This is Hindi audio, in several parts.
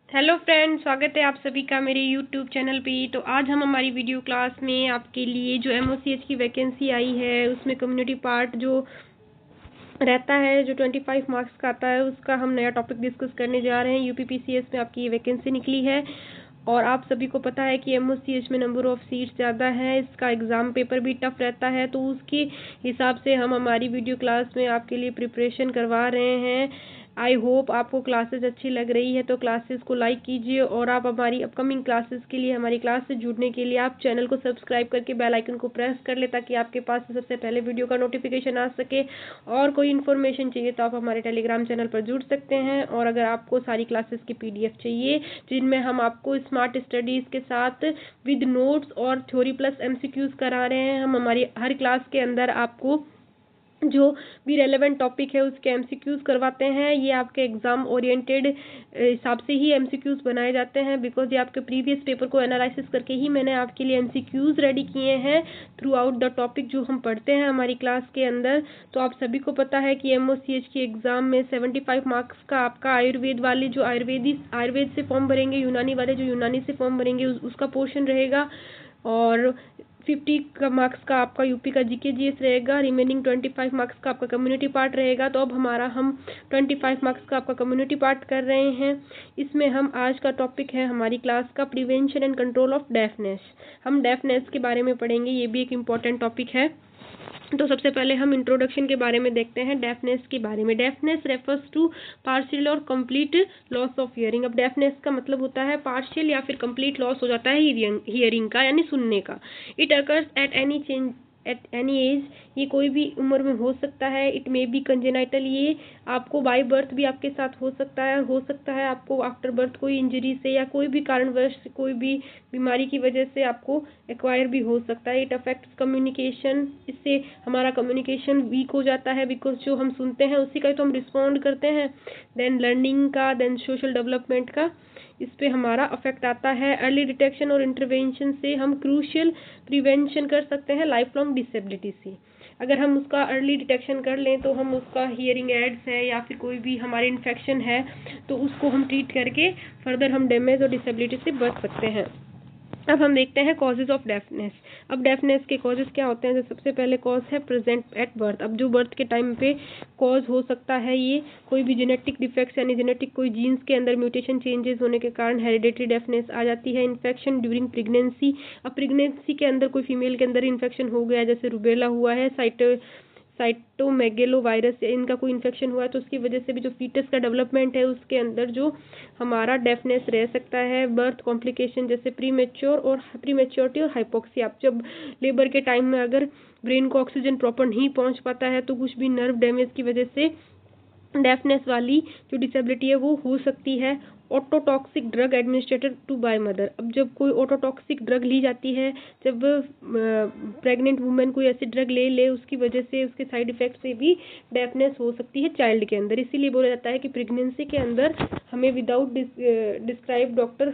हेलो फ्रेंड्स, स्वागत है आप सभी का मेरे यूट्यूब चैनल पे। तो आज हम हमारी वीडियो क्लास में आपके लिए जो एमओसीएच की वैकेंसी आई है उसमें कम्युनिटी पार्ट जो रहता है जो 25 मार्क्स का आता है उसका हम नया टॉपिक डिस्कस करने जा रहे हैं। यूपीपीसीएस में आपकी ये वैकेंसी निकली है और आप सभी को पता है कि एमओसीएच में नंबर ऑफ सीट्स ज़्यादा है, इसका एग्ज़ाम पेपर भी टफ रहता है। तो उसके हिसाब से हम हमारी वीडियो क्लास में आपके लिए प्रिपरेशन करवा रहे हैं। आई होप आपको क्लासेस अच्छी लग रही है, तो क्लासेस को लाइक कीजिए और आप हमारी अपकमिंग क्लासेस के लिए हमारी क्लास से जुड़ने के लिए आप चैनल को सब्सक्राइब करके बेल आइकन को प्रेस कर ले ताकि आपके पास सबसे पहले वीडियो का नोटिफिकेशन आ सके। और कोई इन्फॉर्मेशन चाहिए तो आप हमारे टेलीग्राम चैनल पर जुड़ सकते हैं। और अगर आपको सारी क्लासेस की पीडीएफ चाहिए जिनमें हम आपको स्मार्ट स्टडीज़ के साथ विद नोट्स और थ्योरी प्लस एमसीक्यूज करा रहे हैं, हम हमारी हर क्लास के अंदर आपको जो भी रेलेवेंट टॉपिक है उसके एमसीक्यूज करवाते हैं। ये आपके एग्जाम ओरिएंटेड हिसाब से ही एमसीक्यूज बनाए जाते हैं, बिकॉज ये आपके प्रीवियस पेपर को एनालिसिस करके ही मैंने आपके लिए एमसीक्यूज रेडी किए हैं थ्रू आउट द टॉपिक जो हम पढ़ते हैं हमारी क्लास के अंदर। तो आप सभी को पता है कि एमओसीएच की एग्जाम में 75 मार्क्स का आपका आयुर्वेद वाले जो आयुर्वेद से फॉर्म भरेंगे, यूनानी वाले जो यूनानी से फॉर्म भरेंगे उसका पोर्शन रहेगा। और 50 का मार्क्स का आपका यूपी का जीके जीएस रहेगा, रिमेनिंग 25 मार्क्स का आपका कम्युनिटी पार्ट रहेगा। तो अब हम 25 मार्क्स का आपका कम्युनिटी पार्ट कर रहे हैं। इसमें हम आज का टॉपिक है हमारी क्लास का prevention and control of deafness. हम डेफनेस के बारे में पढ़ेंगे, ये भी एक इम्पॉर्टेंट टॉपिक है। तो सबसे पहले हम इंट्रोडक्शन के बारे में देखते हैं डेफनेस के बारे में। डेफनेस रेफर्स टू पार्शियल और कंप्लीट लॉस ऑफ हियरिंग। अब डेफनेस का मतलब होता है पार्शियल या फिर कंप्लीट लॉस हो जाता है हियरिंग का, यानी सुनने का। It occurs at any as, ये कोई भी उम्र में हो सकता है। इट मे बी कंजेनाइटल, ये आपको बाय बर्थ भी आपके साथ हो सकता है आपको आफ्टर बर्थ कोई इंजरी से या कोई भी कारणवश कोई भी बीमारी की वजह से आपको एक्वायर भी हो सकता है। इट अफेक्ट्स कम्युनिकेशन, इससे हमारा कम्युनिकेशन वीक हो जाता है, बिकॉज जो हम सुनते हैं उसी का तो हम रिस्पॉन्ड करते हैं। देन लर्निंग का, देन सोशल डेवलपमेंट का इस पे हमारा अफेक्ट आता है। अर्ली डिटेक्शन और इंटरवेंशन से हम क्रूशियल प्रिवेंशन कर सकते हैं लाइफ लॉन्ग डिसेबिलिटी से। अगर हम उसका अर्ली डिटेक्शन कर लें तो हम उसका हियरिंग एड्स है या फिर कोई भी हमारे इन्फेक्शन है तो उसको हम ट्रीट करके फर्दर हम डैमेज और डिसेबिलिटी से बच सकते हैं। अब हम देखते हैं कॉजेज ऑफ डेफनेस। अब डेफनेस के कॉजेज क्या होते हैं? जो सबसे पहले कॉज है प्रेजेंट एट बर्थ। अब जो बर्थ के टाइम पे कॉज हो सकता है, ये कोई भी जेनेटिक डिफेक्ट्स यानी जेनेटिक कोई जीन्स के अंदर म्यूटेशन चेंजेस होने के कारण हेरिडेटरी डेफनेस आ जाती है। Infection during pregnancy. अब प्रेगनेंसी के अंदर कोई फीमेल के अंदर इन्फेक्शन हो गया, जैसे रूबेला हुआ है, साइटोमेगेलो वायरस, इनका कोई इन्फेक्शन हुआ है तो उसकी वजह से भी जो फीटस का डेवलपमेंट है उसके अंदर जो हमारा डेफनेस रह सकता है। बर्थ कॉम्प्लिकेशन जैसे प्रीमेच्योरिटी और हाइपोक्सिया। आप जब लेबर के टाइम में अगर ब्रेन को ऑक्सीजन प्रॉपर नहीं पहुंच पाता है तो कुछ भी नर्व डैमेज की वजह से डेफनेस वाली जो डिसेबिलिटी है वो हो सकती है। Ototoxic drug administered to by mother. अब जब कोई ऑटोटॉक्सिक ड्रग ली जाती है, जब प्रेग्नेंट वुमेन कोई ऐसी ड्रग ले उसकी वजह से उसके साइड इफेक्ट से भी डेफनेस हो सकती है चाइल्ड के अंदर। इसीलिए बोला जाता है कि प्रेगनेंसी के अंदर हमें विदाउट प्रिस्क्राइब डॉक्टर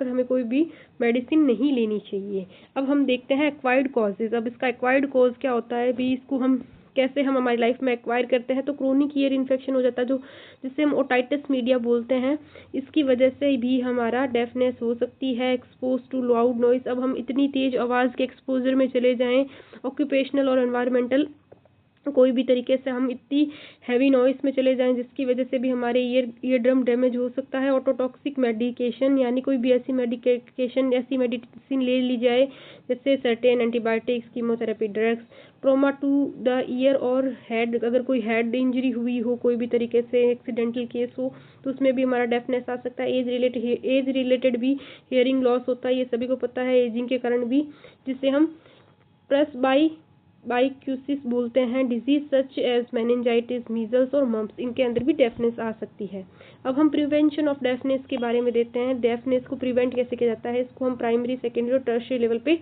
हमें कोई भी मेडिसिन नहीं लेनी चाहिए। अब हम देखते हैं एक्वायर्ड कॉजेज। अब इसका एक्वायर्ड कॉज क्या होता है भी, इसको हम कैसे हम हमारी लाइफ में एक्वायर करते हैं? तो क्रोनिक ईयर इन्फेक्शन हो जाता है जो जिसे हम ओटाइटिस मीडिया बोलते हैं, इसकी वजह से भी हमारा डेफनेस हो सकती है। Expose to loud noise. अब हम इतनी तेज आवाज़ के एक्सपोजर में चले जाएं, ऑक्यूपेशनल और एनवायरमेंटल कोई भी तरीके से हम इतनी हैवी नॉइस में चले जाएं जिसकी वजह से भी हमारे ईयर ड्रम डैमेज हो सकता है। ऑटोटॉक्सिक मेडिकेशन, यानी कोई भी ऐसी मेडिसिन ले ली जाए जैसे certain antibiotics, chemotherapy drugs. Trauma to the ear और हेड, अगर कोई हेड इंजरी हुई हो, कोई भी तरीके से एक्सीडेंटल केस हो तो उसमें भी हमारा डेफनेस आ सकता है। एज रिलेटेड भी हियरिंग लॉस होता है, ये सभी को पता है, एजिंग के कारण भी, जिसे हम प्रेस बाइक्यूसिस बोलते हैं। Disease such as meningitis, measles और मम्प्स, इनके अंदर भी डेफनेस आ सकती है। अब हम प्रिवेंशन ऑफ डेफनेस के बारे में देखते हैं। डेफनेस को प्रिवेंट कैसे किया जाता है? इसको हम प्राइमरी, सेकेंडरी और टर्शियरी लेवल पे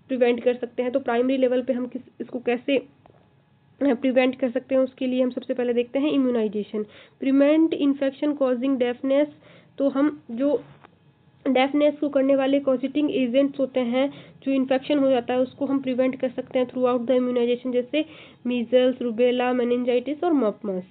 प्रिवेंट कर सकते हैं। तो प्राइमरी लेवल पे हम इसको कैसे प्रिवेंट कर सकते हैं, उसके लिए हम सबसे पहले देखते हैं immunisation. Prevent infection causing deafness. तो हम जो डेफनेस को करने वाले कॉजिटिंग एजेंट्स होते हैं, जो इन्फेक्शन हो जाता है उसको हम प्रिवेंट कर सकते हैं थ्रू आउट द इम्यूनाइजेशन, जैसे मीजल्स, रूबेला, मेनिंजाइटिस और मॉपमस।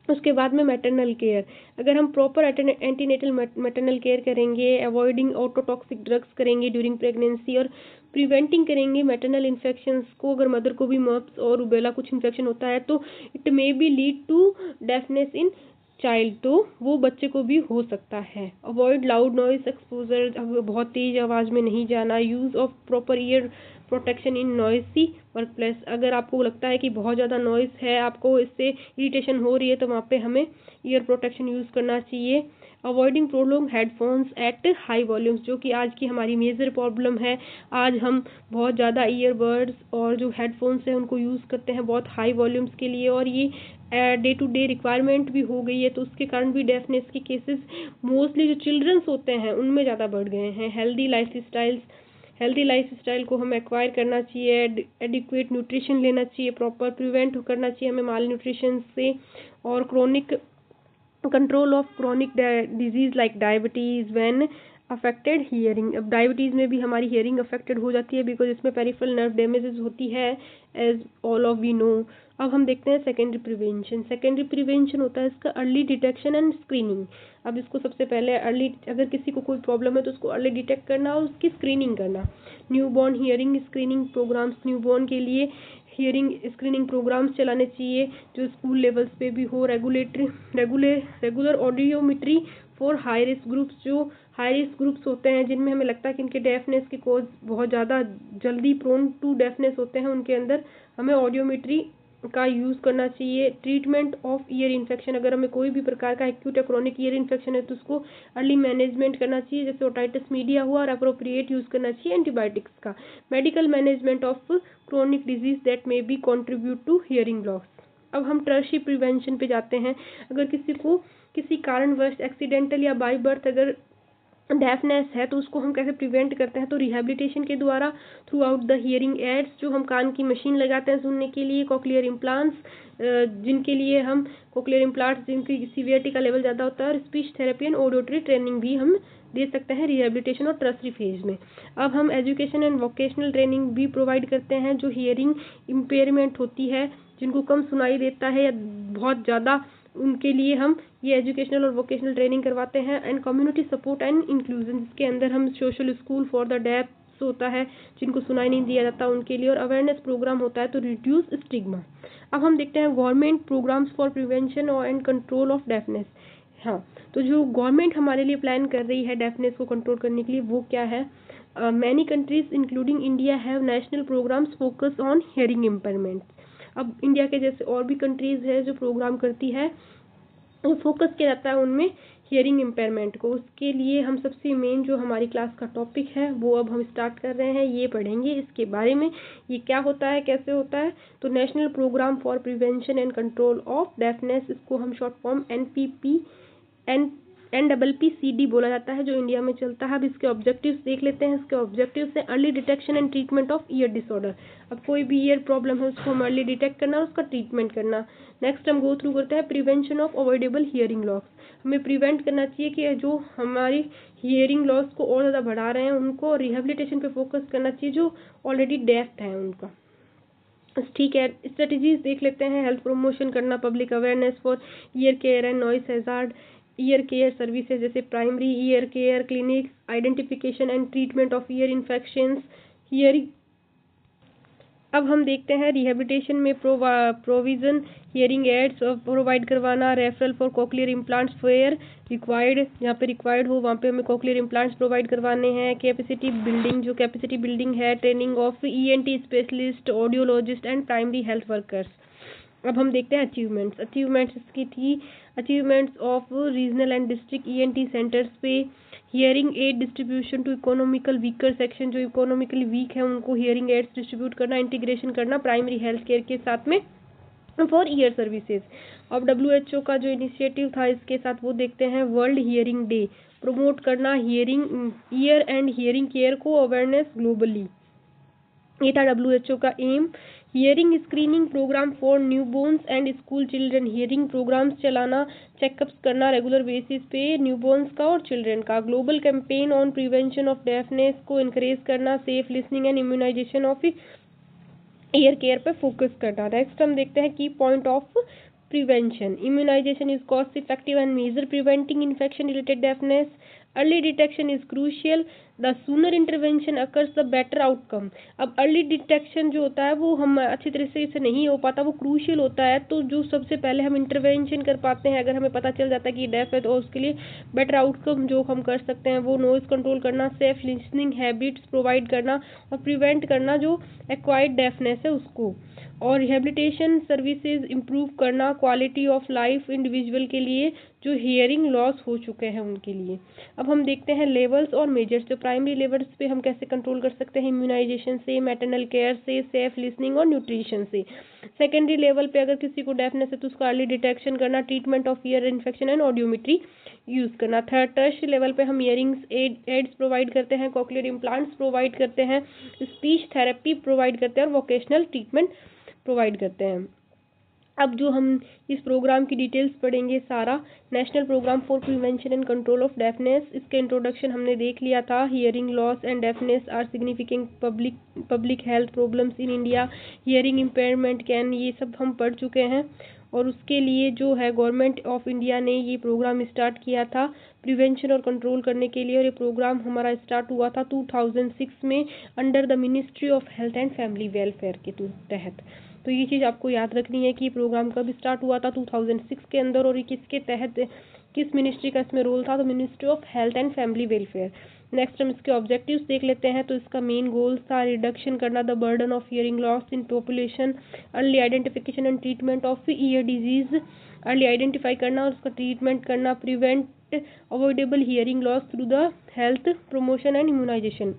उसके बाद में मैटरनल केयर, अगर हम प्रॉपर एंटीनेटल मैटरनल केयर करेंगे, अवॉइडिंग ऑटोटॉक्सिक ड्रग्स करेंगे ड्यूरिंग प्रेगनेंसी और प्रिवेंटिंग करेंगे मैटरनल इन्फेक्शंस को, अगर मदर को भी मर्प्स और रूबेला कुछ इन्फेक्शन होता है तो it may be lead to deafness in child, तो वो बच्चे को भी हो सकता है। अवॉइड लाउड नॉइस एक्सपोजर, बहुत तेज आवाज़ में नहीं जाना। Use of proper year protection in noisy work place, अगर आपको लगता है कि बहुत ज़्यादा नॉइस है, आपको इससे इरिटेशन हो रही है, तो वहाँ पे हमें ईयर प्रोटेक्शन यूज़ करना चाहिए। Avoiding prolong headphones at high volumes, जो कि आज की हमारी मेजर प्रॉब्लम है। आज हम बहुत ज़्यादा ईयरबड्स और जो हेडफोन्स हैं उनको यूज़ करते हैं बहुत हाई वॉल्यूम्स के लिए, और ये डे टू डे रिक्वायरमेंट भी हो गई है, तो उसके कारण भी डेफनेस के केसेस मोस्टली जो चिल्ड्रंस होते हैं उनमें ज़्यादा बढ़ गए हैं। हेल्दी लाइफ स्टाइल को हमें एक्वायर करना चाहिए, एडिक्वेट न्यूट्रिशन लेना चाहिए, प्रॉपर प्रिवेंट करना चाहिए हमें माल न्यूट्रिशन से, और control of chronic disease like diabetes when affected hearing. अब डायबिटीज़ में भी हमारी हियरिंग अफेक्टेड हो जाती है बिकॉज इसमें पेरिफेरल नर्व डैमेजेस होती है, as all of we know. अब हम देखते हैं सेकेंडरी प्रिवेंशन। सेकेंडरी प्रिवेंशन होता है इसका अर्ली डिटेक्शन एंड स्क्रीनिंग। अब इसको सबसे पहले अगर किसी को कोई प्रॉब्लम है तो उसको अर्ली डिटेक्ट करना और उसकी स्क्रीनिंग करना। Newborn hearing screening programmes, newborn के लिए हियरिंग स्क्रीनिंग प्रोग्राम्स चलाने चाहिए जो स्कूल लेवल्स पे भी हो। Regular audiometry for high risk groups, जो हाई रिस्क ग्रुप्स होते हैं जिनमें हमें लगता है कि इनके डेफनेस के कॉज बहुत ज़्यादा जल्दी प्रोन टू डेफनेस होते हैं, उनके अंदर हमें ऑडियोमेट्री का यूज़ करना चाहिए। ट्रीटमेंट ऑफ ईयर इन्फेक्शन, अगर हमें कोई भी प्रकार का एक्यूट या क्रॉनिक ईयर इन्फेक्शन है तो उसको अर्ली मैनेजमेंट करना चाहिए, जैसे ओटाइटिस मीडिया हुआ, और अप्रोप्रिएट यूज़ करना चाहिए एंटीबायोटिक्स का। Medical management of chronic disease that may be contribute to hearing loss. अब हम टर्शियरी प्रिवेंशन पे जाते हैं। अगर किसी को किसी कारणवश एक्सीडेंटल या बाय बर्थ अगर डेफनेस है तो उसको हम कैसे प्रिवेंट करते हैं, तो रिहैबिलिटेशन के द्वारा through out the hearing aids, जो हम कान की मशीन लगाते हैं सुनने के लिए, कॉक्लियर इम्प्लांट्स जिनके लिए हम कॉक्लियर इम्प्लांट्स जिनकी सीवियरिटी का लेवल ज़्यादा होता है, और speech therapy and auditory training भी हम दे सकते हैं रिहैबिलिटेशन और टर्शियरी फेज में। अब हम एजुकेशन एंड वोकेशनल ट्रेनिंग भी प्रोवाइड करते हैं जो हियरिंग इम्पेयरमेंट होती है, जिनको कम सुनाई देता है या बहुत ज़्यादा, उनके लिए हम ये एजुकेशनल और वोकेशनल ट्रेनिंग करवाते हैं। And community support and inclusion, जिसके अंदर हम social school for the deaf होता है जिनको सुनाई नहीं दिया जाता उनके लिए, और अवेयरनेस प्रोग्राम होता है तो रिड्यूस स्टिग्मा। अब हम देखते हैं गवर्नमेंट प्रोग्राम्स फॉर प्रिवेंशन और एंड कंट्रोल ऑफ डेफनेस। हाँ, तो जो गवर्नमेंट हमारे लिए प्लान कर रही है डेफनेस को कंट्रोल करने के लिए वो क्या है। Many countries including India have national programmes focus on hearing impairment. अब इंडिया के जैसे और भी कंट्रीज है जो प्रोग्राम करती है, जो फोकस किया जाता है उनमें हियरिंग इम्पेयरमेंट को। उसके लिए हम सबसे मेन जो हमारी क्लास का टॉपिक है वो अब हम स्टार्ट कर रहे हैं, ये पढ़ेंगे इसके बारे में, ये क्या होता है कैसे होता है। तो national programme for prevention and control of deafness, इसको हम शॉर्ट फॉर्म NPPCD बोला जाता है, जो इंडिया में चलता है। अब इसके ऑब्जेक्टिव्स देख लेते हैं। इसके ऑब्जेक्टिव्स हैं early detection and treatment of year disorder. अब कोई भी ईयर प्रॉब्लम है उसको हम अर्ली डिटेक्ट करना और उसका ट्रीटमेंट करना। नेक्स्ट हम गो थ्रू करते हैं prevention of avoidable hearing loss. हमें प्रिवेंट करना चाहिए कि जो हमारी हियरिंग लॉस को और ज़्यादा बढ़ा रहे हैं उनको, रिहेबिलिटेशन पे फोकस करना चाहिए जो ऑलरेडी डेफ हैं उनका। ठीक है, स्ट्रेटजीज देख लेते हैं। हेल्थ प्रमोशन करना, public awareness for ear care and noise hazard, ear care services जैसे primary ear care clinics, identification and treatment of ear infections, hearing. अब हम देखते हैं रिहेबिलिटेशन में प्रोविजन हियरिंग एड्स प्रोवाइड करवाना, referral for cochlear implants where required, जहाँ पे रिक्वायर्ड हो वहाँ पे हमें कॉक्लियर इम्प्लांट्स प्रोवाइड करवाने हैं। कैपेसिटी बिल्डिंग, जो कैपेसिटी बिल्डिंग है, training of ENT specialist, audiologist and primary health workers. अब हम देखते हैं अचीवमेंट्स इसकी थी। Achievements of regional and district ENT centres पे hearing aid distribution to economical weaker section, जो इकोनॉमिकली वीक है उनको हियरिंग एड्स डिस्ट्रीब्यूट करना, इंटीग्रेशन करना प्राइमरी हेल्थ केयर के साथ में फॉर ईयर सर्विसेज। अब WHO का जो इनिशिएटिव था इसके साथ वो देखते हैं। वर्ल्ड हियरिंग डे, प्रमोट करना hearing ear and hearing care को अवेयरनेस ग्लोबली, ये था WHO का aim. Hearing screening programme for newborns and school children, hearing programmes चलाना, चेकअप्स करना रेगुलर बेसिस पे न्यूबॉर्न्स का और चिल्ड्रन का। Global campaign on prevention of deafness को इनकरेज करना, safe listening and immunisation of ear care पे फोकस करना। नेक्स्ट हम देखते हैं की point of prevention. Immunization is cost effective and measure preventing infection related deafness. Early detection is crucial. The sooner intervention occurs the better outcome. अब अर्ली डिटेक्शन जो होता है वो हम अच्छी तरह से नहीं हो पाता, वो क्रूशियल होता है। तो जो सबसे पहले हम इंटरवेंशन कर पाते हैं, अगर हमें पता चल जाता है कि डेफ है, तो उसके लिए बेटर आउटकम जो हम कर सकते हैं वो नॉइज कंट्रोल करना, सेफ लिसनिंग हैबिट्स प्रोवाइड करना और प्रिवेंट करना जो एक्वायर्ड डेफनेस है उसको, और रिहेबिलिटेशन सर्विसेज इम्प्रूव करना, क्वालिटी ऑफ लाइफ इंडिविजुअल के लिए जो हियरिंग लॉस हो चुके हैं उनके लिए। अब हम देखते हैं लेवल्स और मेजर्स। तो प्राइमरी लेवल्स पे हम कैसे कंट्रोल कर सकते हैं, इम्यूनाइजेशन से, मैटरनल केयर से, सेफ लिसनिंग और न्यूट्रिशन से। सेकेंडरी लेवल पे अगर किसी को डेफनेस है तो उसका अर्ली डिटेक्शन करना, treatment of ear infection and audiometry use करना। टर्शियरी लेवल पे हम ईयरिंग्स एड्स प्रोवाइड करते हैं, कॉक्लियर इम्प्लांट्स प्रोवाइड करते हैं, स्पीच थेरेपी प्रोवाइड करते हैं और वोकेशनल ट्रीटमेंट प्रोवाइड करते हैं। अब जो हम इस प्रोग्राम की डिटेल्स पढ़ेंगे सारा, national programme for prevention and control of deafness, इसके इंट्रोडक्शन हमने देख लिया था। Hearing loss and deafness are significant public health problems in India, hearing impairment can, ये सब हम पढ़ चुके हैं। और उसके लिए जो है गवर्नमेंट ऑफ इंडिया ने ये प्रोग्राम स्टार्ट किया था प्रिवेंशन और कंट्रोल करने के लिए, और ये प्रोग्राम हमारा स्टार्ट हुआ था 2006 में under the ministry of health and family welfare के तहत। तो ये चीज़ आपको याद रखनी है कि प्रोग्राम कब स्टार्ट हुआ था, 2006 के अंदर, और ये किसके तहत, किस मिनिस्ट्री का इसमें रोल था, तो ministry of health and family welfare. Next हम इसके ऑब्जेक्टिव्स देख लेते हैं। तो इसका मेन गोल्स था रिडक्शन करना the burden of hearing loss in population, early identification and treatment of ear disease, early identify करना और उसका ट्रीटमेंट करना, prevent avoidable hearing loss through the health promotion and immunisation.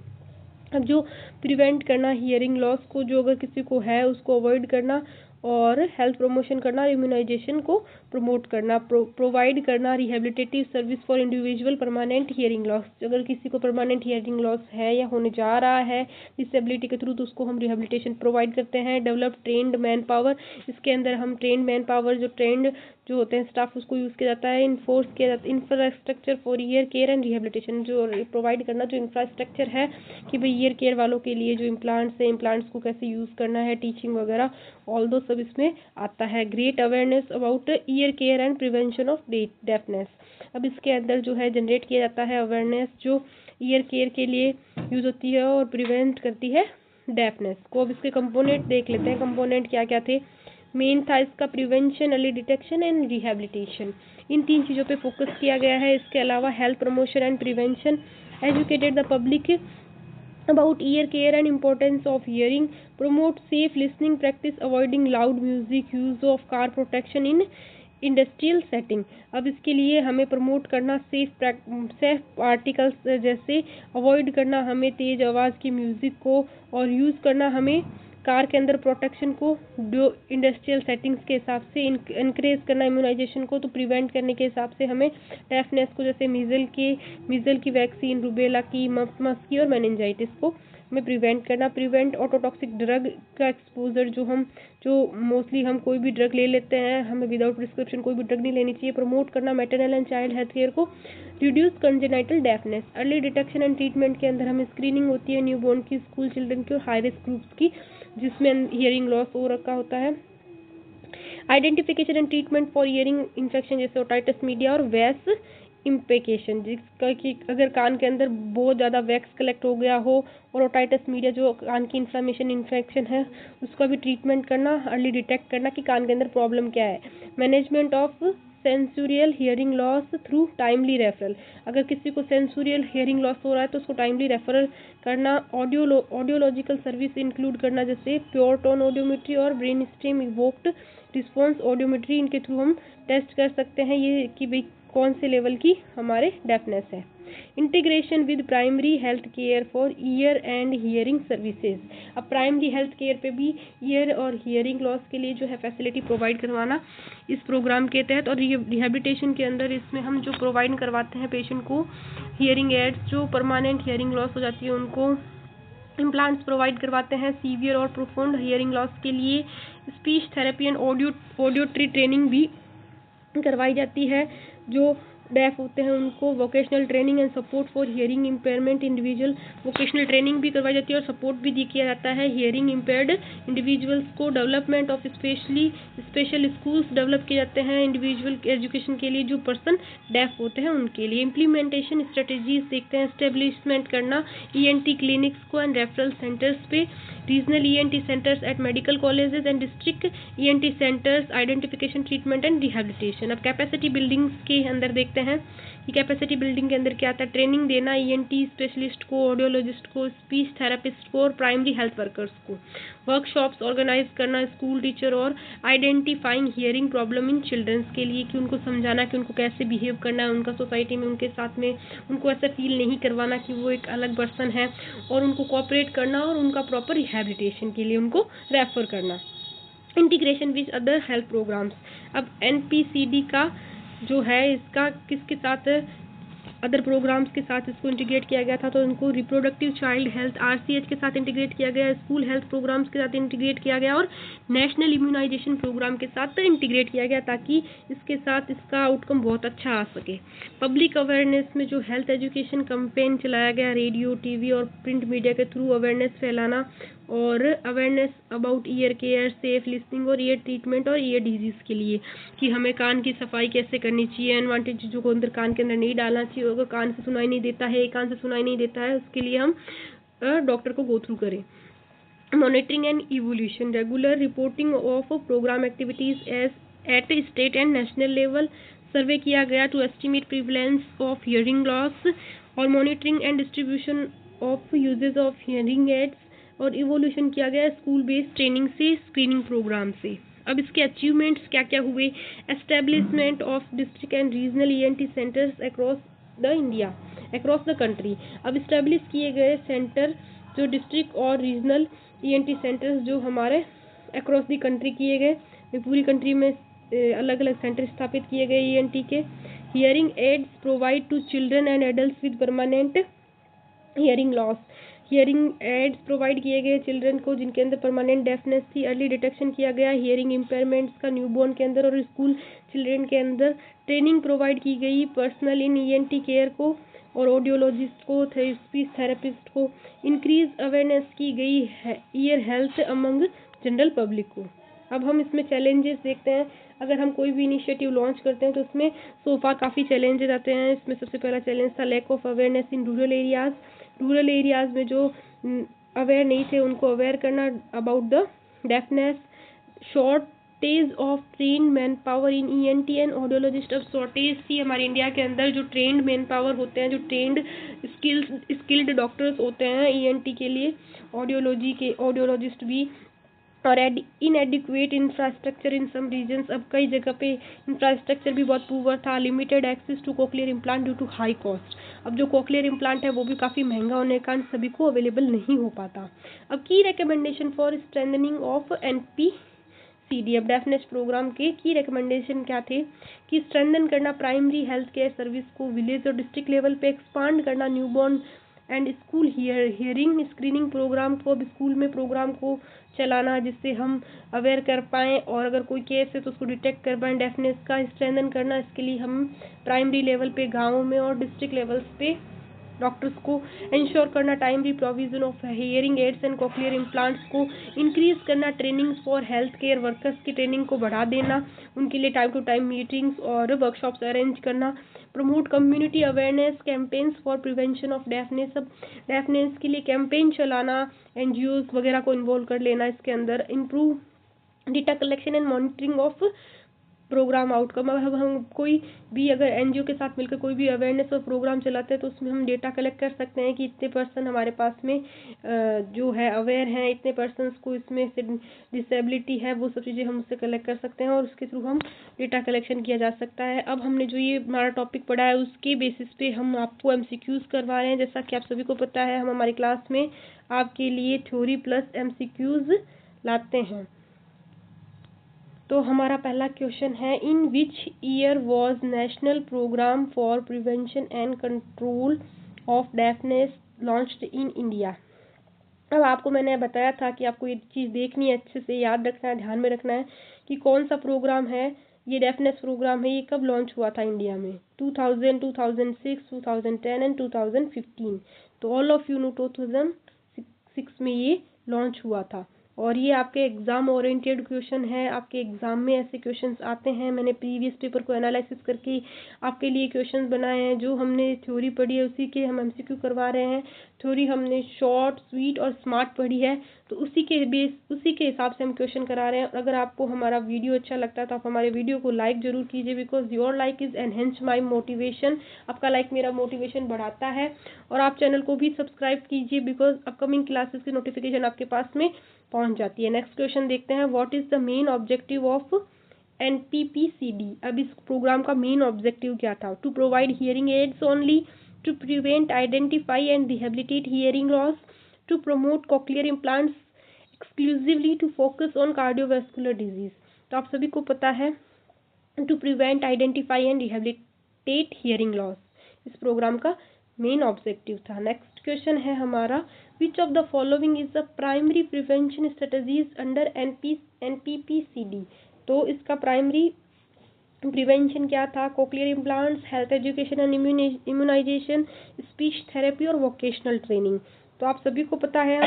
अब जो प्रिवेंट करना हियरिंग लॉस को, जो अगर किसी को है उसको अवॉइड करना, और हेल्थ प्रमोशन करना, इम्यूनाइजेशन को प्रमोट करना, प्रोवाइड करना rehabilitative service for individual permanent hearing loss. अगर किसी को परमानेंट हियरिंग लॉस है या होने जा रहा है डिसेबिलिटी के थ्रू, तो उसको हम रिहेबिलिटेशन प्रोवाइड करते हैं। डेवलप ट्रेंड मैन पावर, इसके अंदर हम ट्रेंड मैन पावर, जो ट्रेंड जो होते हैं स्टाफ, उसको यूज़ किया जाता है। इन्फोर्स किया जाता है infrastructure for ear care and rehabilitation, जो प्रोवाइड करना जो इंफ्रास्ट्रक्चर है कि भाई ईयर केयर वालों के लिए जो इम्प्लांट्स है, इम्प्लांट्स को कैसे यूज़ करना है, टीचिंग वगैरह, ऑल दो सब इसमें आता है। Great awareness about year care and prevention of deafness, अब इसके अंदर जो है जनरेट किया जाता है अवेयरनेस जो ईयर केयर के लिए यूज़ होती है और प्रिवेंट करती है डेफनेस को। अब इसके कंपोनेंट देख लेते हैं, कंपोनेंट क्या क्या थे। मेन था इसका prevention, early detection and rehabilitation, इन तीन चीज़ों पे फोकस किया गया है। इसके अलावा health promotion and prevention, educated the public about ear care and importance of hearing, promote safe listening practice, avoiding loud music, use of car protection in industrial setting. अब इसके लिए हमें प्रमोट करना सेफ पार्टिकल्स, जैसे अवॉइड करना हमें तेज़ आवाज़ की म्यूज़िक को, और यूज़ करना हमें कार के अंदर प्रोटेक्शन को जो इंडस्ट्रियल सेटिंग्स के हिसाब से, इनक्रेज करना इम्यूनाइजेशन को, तो प्रिवेंट करने के हिसाब से हमें डेफनेस को, जैसे मीजल की वैक्सीन, रूबेला की, मम्स की और मेनिंजाइटिस को हमें प्रिवेंट करना। प्रिवेंट ऑटोटॉक्सिक ड्रग का एक्सपोजर, जो मोस्टली हम कोई भी ड्रग ले लेते हैं, हमें विदाउट प्रिस्क्रिप्शन कोई भी ड्रग नहीं लेनी चाहिए। प्रमोट करना maternal and child health care को, reduce congenital deafness. Early detection and treatment के अंदर हमें स्क्रीनिंग होती है न्यूबॉर्न की, स्कूल चिल्ड्रन की और हाई रिस्क ग्रुप्स की जिसमें हियरिंग लॉस हो रखा होता है। Identification and treatment for hearing infection, जैसे ओटाइटिस मीडिया और वैक्स इम्पेकेशन, जिसका कि अगर कान के अंदर बहुत ज़्यादा वैक्स कलेक्ट हो गया हो, और ओटाइटिस मीडिया जो कान की इन्फ्लेमेशन इन्फेक्शन है उसका भी ट्रीटमेंट करना, अर्ली डिटेक्ट करना कि कान के अंदर प्रॉब्लम क्या है। Management of sensorial hearing loss through timely referral, अगर किसी को सेंसुरियल हियरिंग लॉस हो रहा है तो उसको टाइमली रेफरल करना। ऑडियोलॉजिकल सर्विस इंक्लूड करना, जैसे प्योर टोन ऑडियोमेट्री और brain stem evoked response audiometry, इनके थ्रू हम टेस्ट कर सकते हैं ये कि भाई कौन से लेवल की हमारे डेफनेस है। Integration with primary health care for year and hearing services, अब प्राइमरी हेल्थ केयर पे भी ईयर और हियरिंग लॉस के लिए जो है फैसिलिटी प्रोवाइड करवाना इस प्रोग्राम के तहत। और रिहेबिलिटेशन के अंदर इसमें हम जो प्रोवाइड करवाते हैं पेशेंट को हियरिंग एड्स, जो परमानेंट हियरिंग लॉस हो जाती है उनको इम्प्लांट्स प्रोवाइड करवाते हैं। सीवियर और प्रोफाउंड हियरिंग लॉस के लिए स्पीच थेरेपी एंड ऑडियोट्री ट्रेनिंग भी करवाई जाती है, जो डेफ होते हैं उनको vocational training and support for hearing impairment individual, vocational training भी करवाई जाती है और सपोर्ट भी किया जाता है हियरिंग इम्पेयर्ड इंडिविजुअल्स को। Development of special schools develop किए जाते हैं इंडिविजुअल एजुकेशन के लिए जो पर्सन डेफ होते हैं उनके लिए। इम्प्लीमेंटेशन स्ट्रेटेजीज देखते हैं, एस्टेब्लिशमेंट करना ENT क्लिनिक्स को एंड रेफरल सेंटर्स पे, regional ENT centres at medical colleges and district ENT centres, identification treatment and rehabilitation. अब कैपेसिटी बिल्डिंग्स के अंदर देखते हैं कि कैपेसिटी बिल्डिंग के अंदर क्या आता है। ट्रेनिंग देना ENT स्पेशलिस्ट को, ऑडियोलॉजिस्ट को, स्पीच थेरेपिस्ट को और प्राइमरी हेल्थ वर्कर्स को। वर्कशॉप्स ऑर्गेनाइज करना स्कूल टीचर और identifying hearing problem in childrens के लिए कि उनको समझाना कि उनको कैसे बिहेव करना है उनका सोसाइटी में, उनके साथ में उनको ऐसा फील नहीं करवाना कि वो एक अलग पर्सन है, और उनको कोऑपरेट करना और उनका प्रॉपर रिहेबिलिटेशन के लिए उनको रेफर करना। Integration with other health programmes. अब NPCD का जो है इसका किसके साथ, अदर प्रोग्राम्स के साथ इसको इंटीग्रेट किया गया था, तो इनको रिप्रोडक्टिव चाइल्ड हेल्थ RCH के साथ इंटीग्रेट किया गया, स्कूल हेल्थ प्रोग्राम्स के साथ इंटीग्रेट किया गया और नेशनल इम्यूनाइजेशन प्रोग्राम के साथ इंटीग्रेट किया गया ताकि इसके साथ इसका आउटकम बहुत अच्छा आ सके। पब्लिक अवेयरनेस में जो हेल्थ एजुकेशन कैंपेन चलाया गया, रेडियो, TV और प्रिंट मीडिया के थ्रू अवेयरनेस फैलाना और awareness about year care, safe listening और ईयर ट्रीटमेंट और ईयर डिजीज के लिए कि हमें कान की सफाई कैसे करनी चाहिए, अनवांटेड चीज़ों को अंदर कान के अंदर नहीं डालना चाहिए, अगर कान से सुनाई नहीं देता है, एक कान से सुनाई नहीं देता है, उसके लिए हम डॉक्टर को गो थ्रू करें। Monitoring and evolution, regular reporting of programme activities at state and national level, survey किया गया to estimate prevalence of hearing loss और monitoring and distribution of usages of hearing aids, और इवोल्यूशन किया गया स्कूल बेस्ड ट्रेनिंग से, स्क्रीनिंग प्रोग्राम से। अब इसके अचीवमेंट्स क्या क्या हुए, establishment of district and regional ENT centres across the country. अब इस्टेब्लिश किए गए सेंटर जो डिस्ट्रिक्ट और रीजनल ENT सेंटर्स जो हमारे अक्रॉस द कंट्री किए गए, पूरी कंट्री में अलग अलग सेंटर स्थापित किए गए ENT के। Hearing aids provide to children and adult with permanent hearing loss, hearing aids provide किए गए चिल्ड्रन को जिनके अंदर परमानेंट डेफनेस थी। अर्ली डिटेक्शन किया गया हियरिंग इम्पेयरमेंट्स का न्यूबॉर्न के अंदर और स्कूल चिल्ड्रन के अंदर। ट्रेनिंग प्रोवाइड की गई पर्सनल इन ENT केयर को और ऑडियोलॉजिस्ट को, स्पीच थेरेपिस्ट को। इंक्रीज अवेयरनेस की गई है year health among general public को। अब हम इसमें चैलेंजेस देखते हैं। अगर हम कोई भी इनिशिएटिव लॉन्च करते हैं तो उसमें सोफा काफ़ी चैलेंजेस आते हैं। इसमें सबसे पहला चैलेंज था lack of awareness in rural areas. Rural areas में जो अवेयर नहीं थे उनको अवेयर करना about the deafness. Shortage of train manpower in ENT and audiologist. अब शॉर्टेज थी हमारे इंडिया के अंदर, जो ट्रेंड मैन पावर होते हैं, जो ट्रेंड स्किल्ड डॉक्टर्स होते हैं ENT के लिए, ऑडियोलॉजिस्ट भी, और इनएडिक्वेट इंफ्रास्ट्रक्चर इन सम रीजन्स। अब कई जगह पे इंफ्रास्ट्रक्चर भी बहुत पुअर था। Limited access to cochlear implant due to high cost. अब जो कोक्लियर इम्प्लांट है वो भी काफ़ी महंगा होने के कारण सभी को अवेलेबल नहीं हो पाता। अब की recommendation for strengthening of NPCD, अब डेफनेस प्रोग्राम के की रिकमेंडेशन क्या थे कि स्ट्रेंथन करना प्राइमरी हेल्थ केयर सर्विस को, विलेज और डिस्ट्रिक्ट लेवल पे एक्सपांड करना newborn and school hearing screening programme को, अब स्कूल में प्रोग्राम को चलाना जिससे हम अवेयर कर पाएँ और अगर कोई केस है तो उसको डिटेक्ट कर पाएँ। डेफनेस का स्ट्रेंथन करना, इसके लिए हम प्राइमरी लेवल पे गाँव में और डिस्ट्रिक्ट लेवल्स पे डॉक्टर्स को इंश्योर करना। Timely provision of hearing aids and cochlear implants को इंक्रीज करना। Trainings for health care workers की ट्रेनिंग को बढ़ा देना, उनके लिए टाइम टू टाइम मीटिंग्स और वर्कशॉप्स अरेंज करना। Promote community awareness campaigns for prevention of deafness. अब डेफनेस के लिए कैंपेन चलाना, NGOs वगैरह को इन्वॉल्व कर लेना इसके अंदर। Improve data collection and monitoring of programme outcome. अब हम कोई भी अगर NGO के साथ मिलकर कोई भी अवेयरनेस और प्रोग्राम चलाते हैं तो उसमें हम डेटा कलेक्ट कर सकते हैं कि इतने पर्सन हमारे पास में जो है अवेयर हैं, इतने पर्सन्स को इसमें से डिसेबिलिटी है, वो सब चीज़ें हम उससे कलेक्ट कर सकते हैं और उसके थ्रू हम डेटा कलेक्शन किया जा सकता है। अब हमने जो ये हमारा टॉपिक पढ़ा है उसके बेसिस पे हम आपको MCQs करवा रहे हैं। जैसा कि आप सभी को पता है हम हमारी क्लास में आपके लिए थ्योरी प्लस MCQs लाते हैं। तो हमारा पहला क्वेश्चन है, in which year was national programme for prevention and control of deafness launched in India. अब आपको मैंने बताया था कि आपको ये चीज़ देखनी है, अच्छे से याद रखना है, ध्यान में रखना है कि कौन सा प्रोग्राम है ये डेफनेस प्रोग्राम है, ये कब लॉन्च हुआ था इंडिया में? 2000, 2006, 2010 एंड 2015। तो ऑल ऑफ यू नो 2006 में ये लॉन्च हुआ था। और ये आपके एग्ज़ाम ओरिएंटेड क्वेश्चन है, आपके एग्ज़ाम में ऐसे क्वेश्चंस आते हैं। मैंने प्रीवियस पेपर को एनालिसिस करके आपके लिए क्वेश्चंस बनाए हैं। जो हमने थ्योरी पढ़ी है उसी के हम एमसीक्यू करवा रहे हैं। थ्योरी हमने शॉर्ट, स्वीट और स्मार्ट पढ़ी है, तो उसी के हिसाब से हम क्वेश्चन करा रहे हैं। और अगर आपको हमारा वीडियो अच्छा लगता है तो आप हमारे वीडियो को लाइक जरूर कीजिए, because your like is enhance my motivation. आपका लाइक मेरा मोटिवेशन बढ़ाता है। और आप चैनल को भी सब्सक्राइब कीजिए, बिकॉज अपकमिंग क्लासेस की नोटिफिकेशन आपके पास में पहुंच जाती है। नेक्स्ट क्वेश्चन देखते हैं, what is the main objective of NPPCD? अब इस प्रोग्राम का मेन ऑब्जेक्टिव क्या था? To provide hearing aids only, to prevent, identify and rehabilitate hearing loss, to promote cochlear implants exclusively, to focus on cardiovascular disease. तो आप सभी को पता है to prevent, identify and rehabilitate hearing loss इस प्रोग्राम का मेन ऑब्जेक्टिव था। नेक्स्ट क्वेश्चन है हमारा, which of the following is the primary prevention strategies under NPPCD? तो इसका प्राइमरी प्रिवेंशन क्या था? Cochlear implants, health education and immunisation, speech therapy और वोकेशनल ट्रेनिंग। तो आप सभी को पता है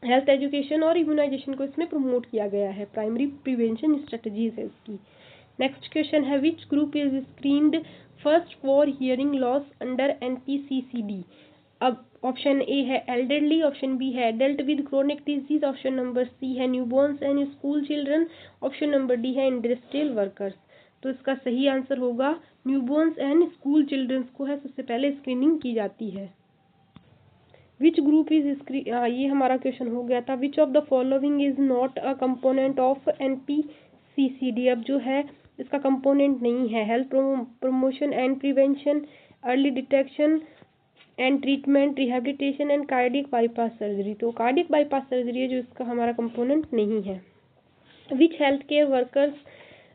हेल्थ एजुकेशन और इम्यूनाइजेशन को इसमें प्रमोट किया गया है, प्राइमरी प्रिवेंशन स्ट्रेटजीज है इसकी। नेक्स्ट क्वेश्चन है, which group is screened first for hearing loss under NPPCD? अब ऑप्शन ए है एल्डरली, ऑप्शन बी है adult with chronic disease, option number C है newborns and school children, option number D है इंडस्ट्रियल वर्कर्स। तो इसका सही आंसर होगा न्यूबॉर्न्स एंड स्कूल चिल्ड्रंस को है सबसे पहले स्क्रीनिंग की जाती है। विच ग्रुप इज ये हमारा क्वेश्चन हो गया था। Which of the following is not a component of NPPCD? अब जो है इसका कंपोनेंट नहीं है। Health promotion and prevention, early detection and treatment, rehabilitation and cardiac bypass surgery. तो कार्डियक बाईपास सर्जरी है जो इसका हमारा कंपोनेंट नहीं है। Which health care workers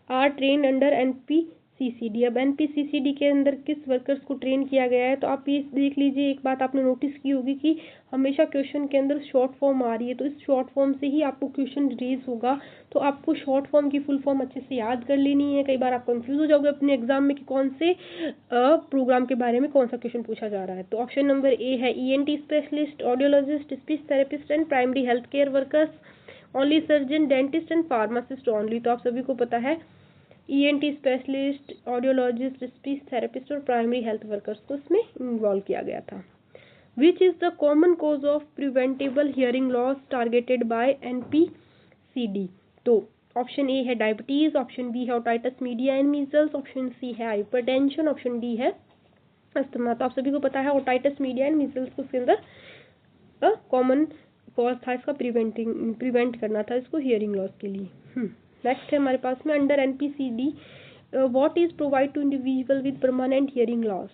are train under NPPCD? अब NPPCD के अंदर किस वर्कर्स को ट्रेन किया गया है? तो आप ये देख लीजिए, एक बात आपने नोटिस की होगी कि हमेशा क्वेश्चन के अंदर शॉर्ट फॉर्म आ रही है, तो इस शॉर्ट फॉर्म से ही आपको क्वेश्चन रेज होगा। तो आपको शॉर्ट फॉर्म की फुल फॉर्म अच्छे से याद कर लेनी है। कई बार आप कंफ्यूज हो जाओगे अपने एग्जाम में कि कौन से प्रोग्राम के बारे में कौन सा क्वेश्चन पूछा जा रहा है। तो ऑप्शन नंबर ए है ENT specialist, audiologist, speech therapist and primary health care workers, only surgeon, dentist and pharmacist only. तो आप सभी को पता है ENT specialist, audiologist, speech therapist और प्राइमरी हेल्थ वर्कर्स को इसमें इन्वॉल्व किया गया था। Which is the common cause of preventable hearing loss targeted by NPPCD? तो ऑप्शन ए है डायबिटीज, ऑप्शन बी है otitis media and measles, option C है हाइपरटेंशन, ऑप्शन डी है अस्थमा। तो आप सभी को पता है ओटाइटिस मीडिया एंड मीजल्स को इसके अंदर कॉमन कॉज था इसका, प्रिवेंट करना था इसको हियरिंग लॉस के लिए। नेक्स्ट है हमारे पास में, under NPPCD what is provide to individual with permanent hearing loss?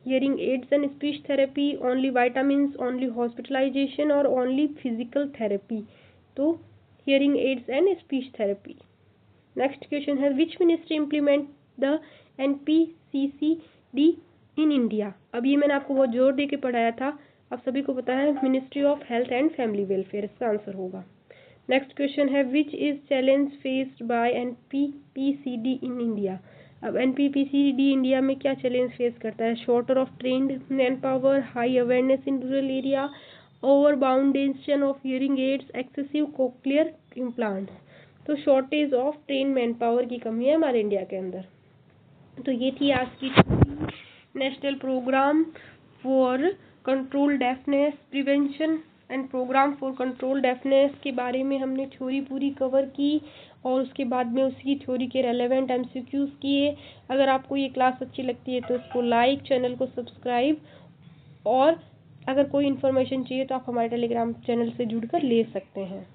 Hearing aids and speech therapy, only vitamin, only hospitalisation और ओनली फिजिकल थेरेपी? तो hearing aids and speech therapy. Next question है, which ministry implement the NPPCD in India? अब ये मैंने आपको बहुत जोर दे के पढ़ाया था, आप सभी को पता है ministry of health and family welfare इसका आंसर होगा। नेक्स्ट क्वेश्चन है, which is challenge faced by NPPCD in India? अब NPPCD इंडिया में क्या चैलेंज फेस करता है? Shortage of trained manpower, high awareness in rural area, overabundance of hearing aids, excessive cochlear implants. तो shortage of train manpower की कमी है हमारे इंडिया के अंदर। तो ये थी आज की national programme for control deafness prevention and programme for control deafness के बारे में हमने थ्योरी पूरी कवर की और उसके बाद में उसी थ्योरी के रेलेवेंट MCQs किए। अगर आपको ये क्लास अच्छी लगती है तो इसको लाइक, चैनल को सब्सक्राइब, और अगर कोई इन्फॉर्मेशन चाहिए तो आप हमारे टेलीग्राम चैनल से जुड़कर ले सकते हैं।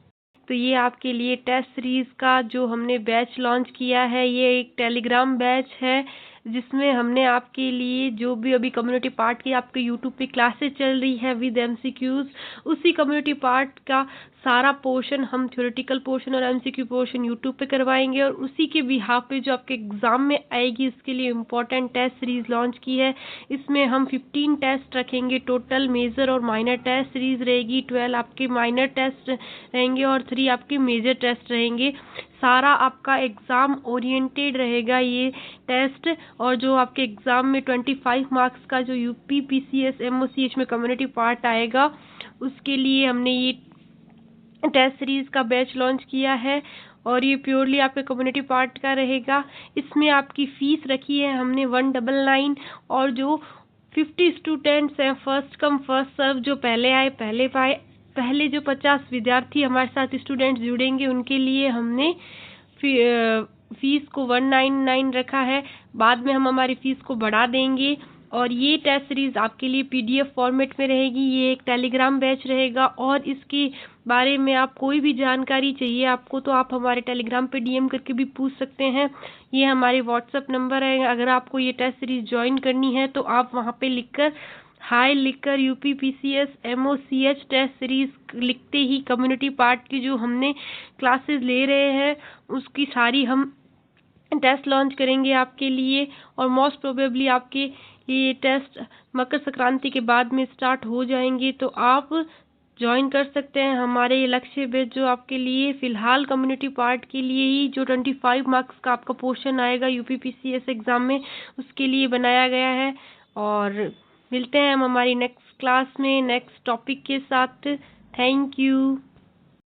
तो ये आपके लिए टेस्ट सीरीज़ का जो हमने बैच लॉन्च किया है, ये एक टेलीग्राम बैच है जिसमें हमने आपके लिए जो भी अभी कम्युनिटी पार्ट की आपके यूट्यूब पे क्लासेस चल रही है विद MCQs, उसी कम्युनिटी पार्ट का सारा पोर्शन हम थ्योरेटिकल पोर्शन और MCQ पोर्शन यूट्यूब पे करवाएंगे और उसी के बिहाफ पे जो आपके एग्ज़ाम में आएगी इसके लिए इम्पोर्टेंट टेस्ट सीरीज़ लॉन्च की है। इसमें हम 15 टेस्ट रखेंगे टोटल, मेजर और माइनर टेस्ट सीरीज़ रहेगी। 12 आपके माइनर टेस्ट रहेंगे और 3 आपके मेजर टेस्ट रहेंगे। सारा आपका एग्ज़ाम ओरिएंटेड रहेगा ये टेस्ट। और जो आपके एग्ज़ाम में 25 मार्क्स का जो यूपी पीसीएस एमओसीएच में कम्युनिटी पार्ट आएगा, उसके लिए हमने ये टेस्ट सीरीज़ का बैच लॉन्च किया है और ये प्योरली आपके कम्युनिटी पार्ट का रहेगा। इसमें आपकी फ़ीस रखी है हमने 199, और जो 50 स्टूडेंट्स हैं फर्स्ट कम फर्स्ट सर्व, जो पहले आए पहले पाए, पहले जो 50 विद्यार्थी हमारे साथ स्टूडेंट्स जुड़ेंगे उनके लिए हमने फीस को 199 रखा है। बाद में हम हमारी फ़ीस को बढ़ा देंगे। और ये टेस्ट सीरीज़ आपके लिए पीडीएफ फॉर्मेट में रहेगी। ये एक टेलीग्राम बैच रहेगा, और इसके बारे में आप कोई भी जानकारी चाहिए आपको तो आप हमारे टेलीग्राम पे डीएम करके भी पूछ सकते हैं। ये हमारे व्हाट्सएप नंबर है। अगर आपको ये टेस्ट सीरीज़ ज्वाइन करनी है तो आप वहाँ पे लिखकर हाय लिखकर यूपी पीसीएस एमओसीएच टेस्ट सीरीज़ लिखते ही कम्युनिटी पार्ट की जो हमने क्लासेस ले रहे हैं उसकी सारी हम टेस्ट लॉन्च करेंगे आपके लिए। और मोस्ट प्रोबेबली आपके ये टेस्ट मकर संक्रांति के बाद में स्टार्ट हो जाएंगे, तो आप ज्वाइन कर सकते हैं हमारे ये लक्ष्य बैच, जो आपके लिए फ़िलहाल कम्युनिटी पार्ट के लिए ही जो 25 मार्क्स का आपका पोर्शन आएगा यूपी पीसीएस एग्ज़ाम में, उसके लिए बनाया गया है। और मिलते हैं हम हमारी नेक्स्ट क्लास में नेक्स्ट टॉपिक के साथ। Thank you.